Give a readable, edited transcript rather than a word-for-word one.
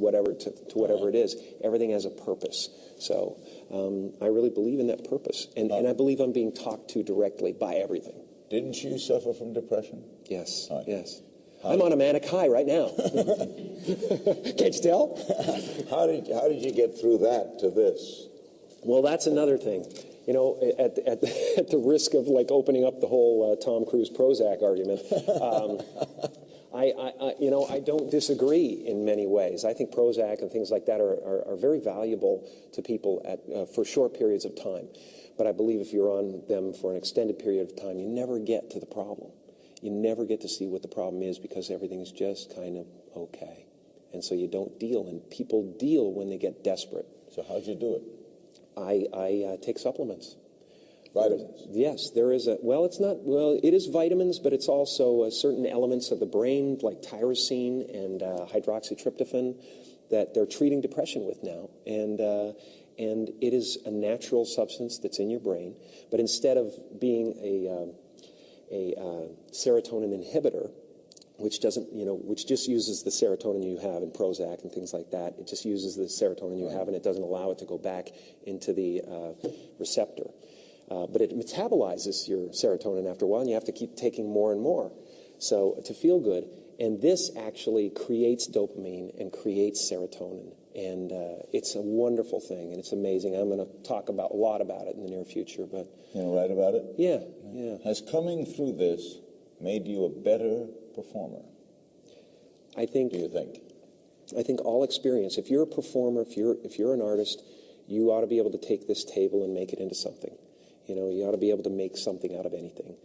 whatever to whatever it is. Everything has a purpose. So I really believe in that purpose. And I believe I'm being talked to directly by everything. Didn't you suffer from depression? Yes, Right. yes. I'm on a manic high right now. Can't you tell? How did you get through that to this? Well, that's another thing. You know, at the risk of like opening up the whole Tom Cruise Prozac argument, I don't disagree in many ways. I think Prozac and things like that are very valuable to people for short periods of time. But I believe if you're on them for an extended period of time, you never get to the problem. You never get to see what the problem is because everything's just kind of okay. And so you don't deal, and people deal when they get desperate. So how'd you do it? I take supplements. Vitamins? Yes, there is it is vitamins, but it's also certain elements of the brain like tyrosine and hydroxytryptophan that they're treating depression with now. And it is a natural substance that's in your brain, but instead of being a serotonin inhibitor, which just uses the serotonin you have in Prozac and things like that. It just uses the serotonin you have, and it doesn't allow it to go back into the receptor. But it metabolizes your serotonin after a while, and you have to keep taking more and more to feel good. And this actually creates dopamine and creates serotonin. And it's a wonderful thing, and it's amazing. I'm going to talk a lot about it in the near future. But you want to write about it? Yeah. Has coming through this made you a better performer? I think. Do you think? I think all experience. If you're a performer, if you're an artist, you ought to be able to take this table and make it into something. You know, you ought to be able to make something out of anything.